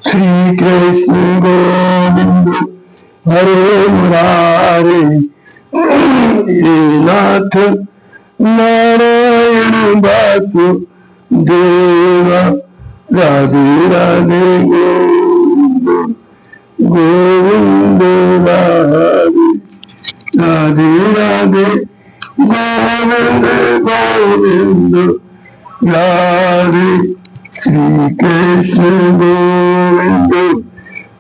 श्री कृष्ण गोविंद हरे मुरारे, नाथ नारायण वासु देवा, राधे राधे गोविंद गोविंद राधे राधे राधे गोविंद गोविंद राधे। श्री कृष्ण गोविंद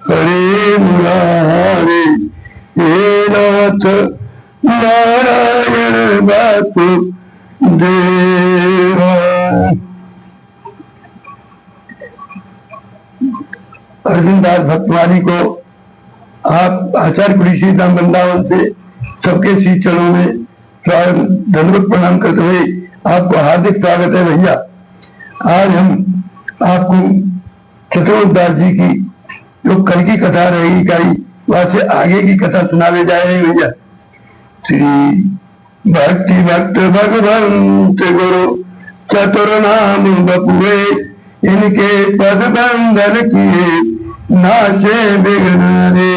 हरे मुरारे, हे नाथ नारायण वासु देवा। अर्जुनदास भक्तवाणी को आप आचार्य पुरी श्रीधाम वृंदावन से सबके श्री चरणों में धन्यवाद प्रणाम करते हुए आपको हार्दिक स्वागत है भैया। आज हम आपको चतुर्दास जी की जो कल की कथा रहेगी कई वहां से आगे की कथा सुनावे जा रहे हैं भैया। श्री भक्ति भक्त भगवंत गुरु चतुर नाम बपुए, इनके पद बंधन किए नाचे बिघ्न रे।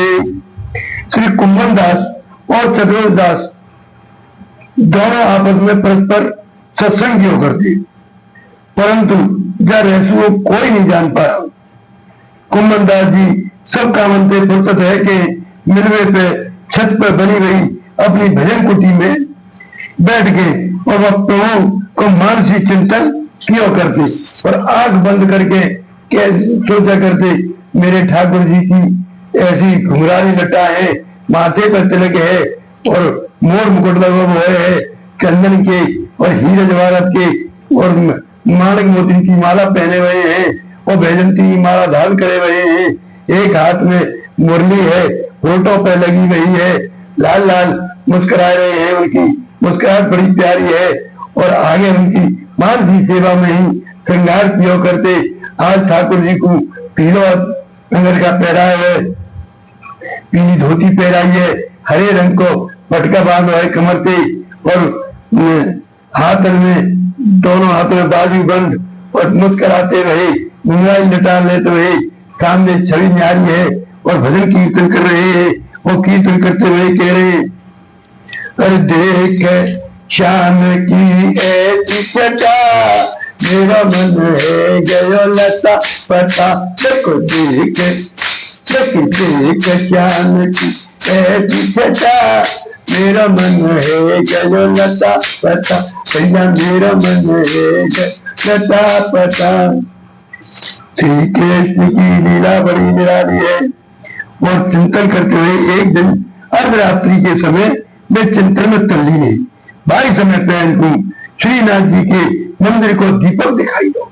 श्री कुंभन दास और चतुर्दास दोनों आपस में परस्पर सत्संग क्यों करते, परंतु जब रहसु कोई नहीं जान पाया। कुंभन दास जी सब काम से फुर्सत है कि मिलवे पे छत पर बनी रही अपनी भजन कुटी में बैठ के और वह प्रभु को मानसिक चिंतन क्यों करते और आंख बंद करके सोचा करते, मेरे ठाकुर जी की ऐसी घुंघराली लटा है, माथे पर तिलक है और मोर मुकुट लगा हुआ है चंदन के और हीरे जवाहरात के और माणिक मोती की माला पहने हुए हैं और बैजंती की माला धारण करे हुए हैं। एक हाथ में मुरली है, होठों पर लगी हुई है, लाल लाल मुस्कुरा रहे हैं, उनकी मुस्कुराहट बड़ी प्यारी है और आगे उनकी मानसी सेवा में ही श्रृंगार किया करते। आज ठाकुर जी को पीलो रंग का पहराया है, पीली धोती पहराई है, हरे रंग को पटका बांधा है कमर पे और हाथ में दोनों हाथों में बाजू बंद और मुस्कुराते रहे, मुंगाई लटा लेते रहे। सामने छवि न्यारी है और भजन कीर्तन कर रहे हैं। वो कीर्तन करते हुए कह रहे हैं, अरे देख शाम की ऐसी चटा, मेरा मन है गयो लता पता। देखो देख देख श्याम की ऐसी चटा, मेरा मन है गयो लता पता। भैया मेरा मन है लता पता। श्री कृष्ण की लीला बड़ी निराली है और चिंतन करते हुए एक दिन अर्धरात्रि के समय वे चिंतन में तल्लीन है। भाई समय पे इनको श्रीनाथ जी के मंदिर को दीपक दिखाई दो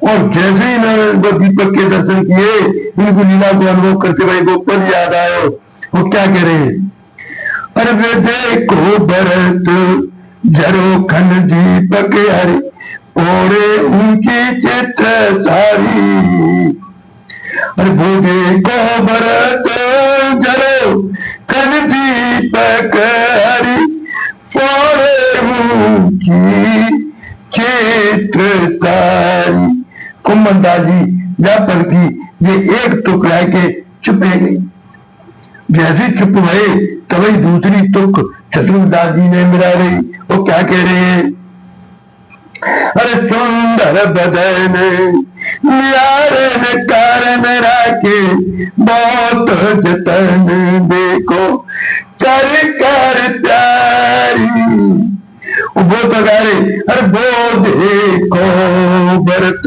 और जैसे ही मैंने दीपक के दर्शन किए, इनको लीला को अनुभव करते हुए गोपन याद आए। वो क्या कह रहे हैं, अरे वे देखो भरत जरो खन दीपक हरि, ओरे ऊंची चित्र सारी। अरे वो देखो भरत जरो खन दीपक हरि, ओरे ऊंची चित्र सारी। कुंभन दास जी जापर की ये एक टुकड़ा के चुपे गई। जैसे चुप हुए तभी दूसरी तुक चतुर्दास जी ने मिला रही। वो क्या कह रहे हैं, अरे सुंदर बदन नियारन कारण राखे, बहुत जतन देखो कर कर प्यारी। वो तो गा रहे, अरे वो देखो भरत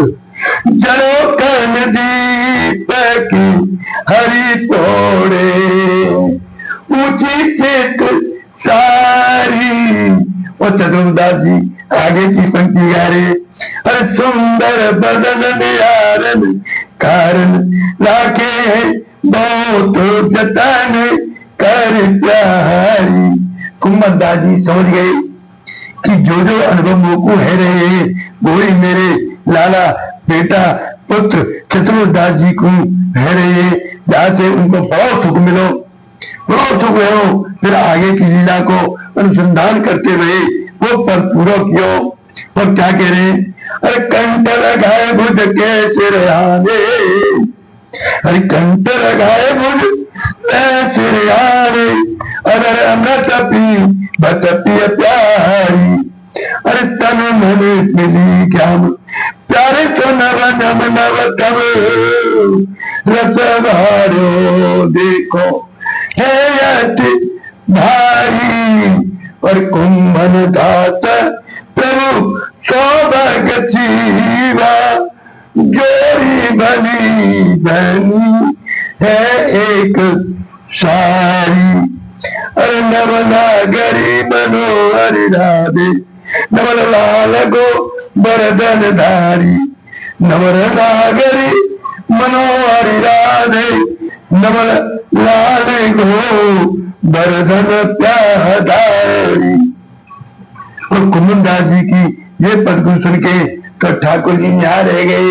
जरो कन दीपक हरि तोड़े, ऊंची चित्र सारी। और चतुर्दास जी आगे की पंक्ति गा रहे, अरे सुंदर बदन नियारन कारण लाखे, बहुत जतन कर प्यारी। कुंभन दास जी समझ गए कि जो जो अनुभव मोकू है रहे वो ही मेरे लाला बेटा पुत्र चतुर्दास जी को है रहे, जहाँ से उनको बहुत सुख मिलो, बहुत सुख हो। फिर आगे की लीला को अनुसंधान करते रहे, वो पर पूरा क्यों। और क्या कह रहे हैं, अरे कंठ लगाए भुज के सिरहाने, अरे कंठ लगाए मुझ सिरियारे, अगर अमृत पी बत पिय प्यारी। अरे तन मन मिली क्या प्यारे तो नव नव नव तब रसवारो देखो है अति भारी। और कुंभन दात प्रभु सौभाग्य जीवा, जोड़ी भली बनी है एक सारी। अरे नवनागरी मनोहरि राधे, नवल लाल गो बरदन धारी। नवल नागरी मनोहरि राधे, नवल लाल गो बरदन प्याधारी। और कुमुदास जी की ये पद को सुन के तो ठाकुर जी यहाँ रह गए।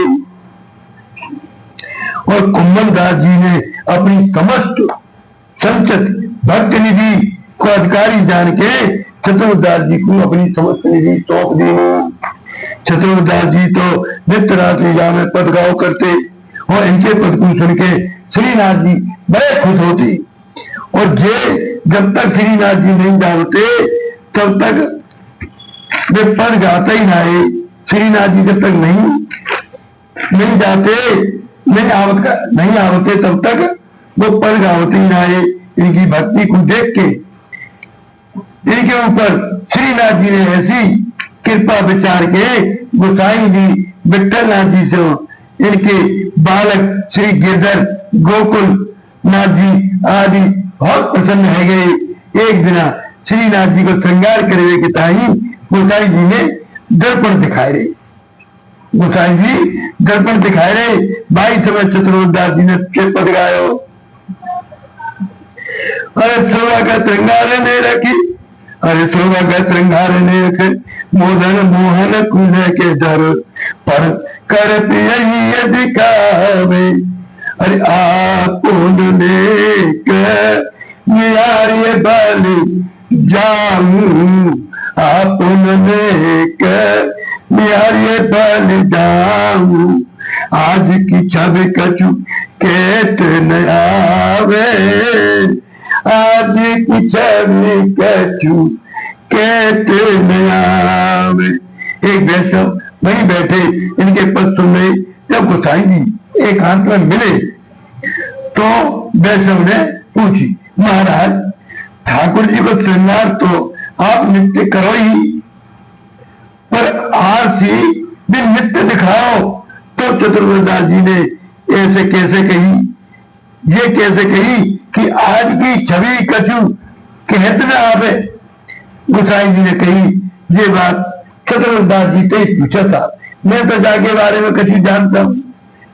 और कुंभनदास जी ने अपनी समस्त संचित भक्त निधि को अधिकारी जान के चतुर्दास जी को अपनी समस्त निधि सौंप दी। चतुर्दास जी तो नित्य रात लीला में पद गाओ करते और इनके पद को सुन के श्रीनाथ जी बड़े खुश होते। और जब तक श्रीनाथ जी नहीं जानते तब तक वे पद गाते ही ना है। श्रीनाथ जी जब तक नहीं जाते नहीं आवते तब तक वो पद गाते ही ना है। इनकी भक्ति को देख के इनके ऊपर श्रीनाथ जी ने ऐसी कृपा विचार के गोसाई जी विठलनाथ जी से इनके बालक श्री गिरधर गोकुल नाथ जी आदि बहुत प्रसन्न है गए। एक दिन श्रीनाथ जी को श्रृंगार करे के ताई गोसाई जी ने दर्पण दिखाए रहे। गोसाई जी दर्पण दिखाए रहे। भाई समय चतुर्दास जी ने पद गायो। अरे शोभा का श्रृंगार ने रखी, अरे शोभा का श्रृंगार ने रखे, मोदन मोहन कुल के दर पर कर यही दिखावे। अरे आप निहारिये बल जाऊं, आप निहारिये बल जाऊं। आज की छवि कछु केत न आवे, आज की छवि कछु केत न आवे। एक वैष्णव वहीं बैठे इनके पद सुन रहे। जब गोसाई जी एक हाथ में मिले तो वैष्णव ने पूछी, महाराज ठाकुर जी को श्रृंगार तो आप नित्य करो ही, पर आज ही भी नित्य दिखाओ। तो चतुर्दास जी ने ऐसे कैसे कही, ये कैसे कही कि आज की छवि कछु कहत न आवे। गोसाई जी ने कही ये बात चतुर्दास जी से पूछा था। मैं तो जाके बारे में कछु जानता हूँ,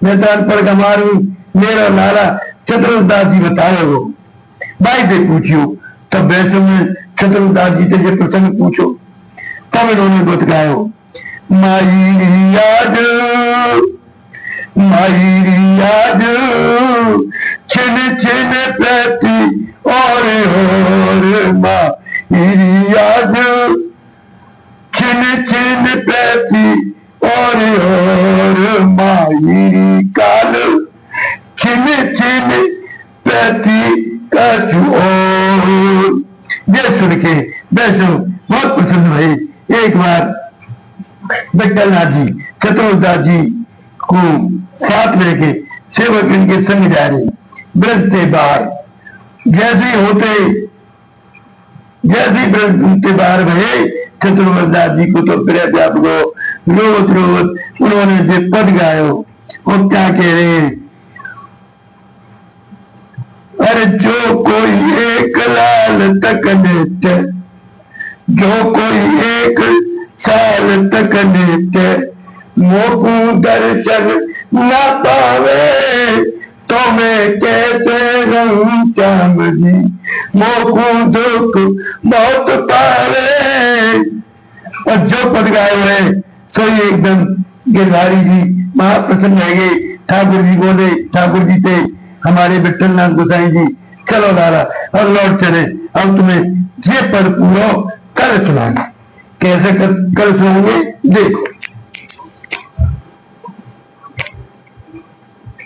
मैं तो अनपढ़ गंवार हूँ, मेरा नारा चतुर्दास जी बताए हो। भाई से पूछियो। तब वैसे में चतुर्दास जी से ये प्रसंग पूछो। तब इन्होंने बतलायो, माई याद छिन छिन प्रति और माई याद छिन छिन प्रति और माई काल छिन छिन प्रति कछु और। ये सुन के वैष्णव बहुत प्रसन्न भये। एक बार विठलनाथ जी चतुर्दास जी को साथ लेके सेवक इनके संग जा रहे। ब्रज से बाहर जैसे ब्रज से बाहर भये चतुर्दास जी को तो प्रिय व्यापक रोत रोत उन्होंने जो पद गायो और क्या कह रहे हैं। अरे जो कोई एक लाल तक नित्य, जो कोई एक साल तक नित्य मोकू दर्शन न पावे, तो मैं कैसे रहूं श्याम जी मोकू दुख बहुत पावे। और जो पद गाए हुए सो एकदम गिरधारी जी महाप्रसन्न रह गए। ठाकुर जी बोले ठाकुर जी थे हमारे विठलनाथ गोसाई जी, चलो लाला और लौट चले, अब तुम्हें ये पद पूरा कल सुनाएंगे। कैसे कल सुनाएंगे देखो।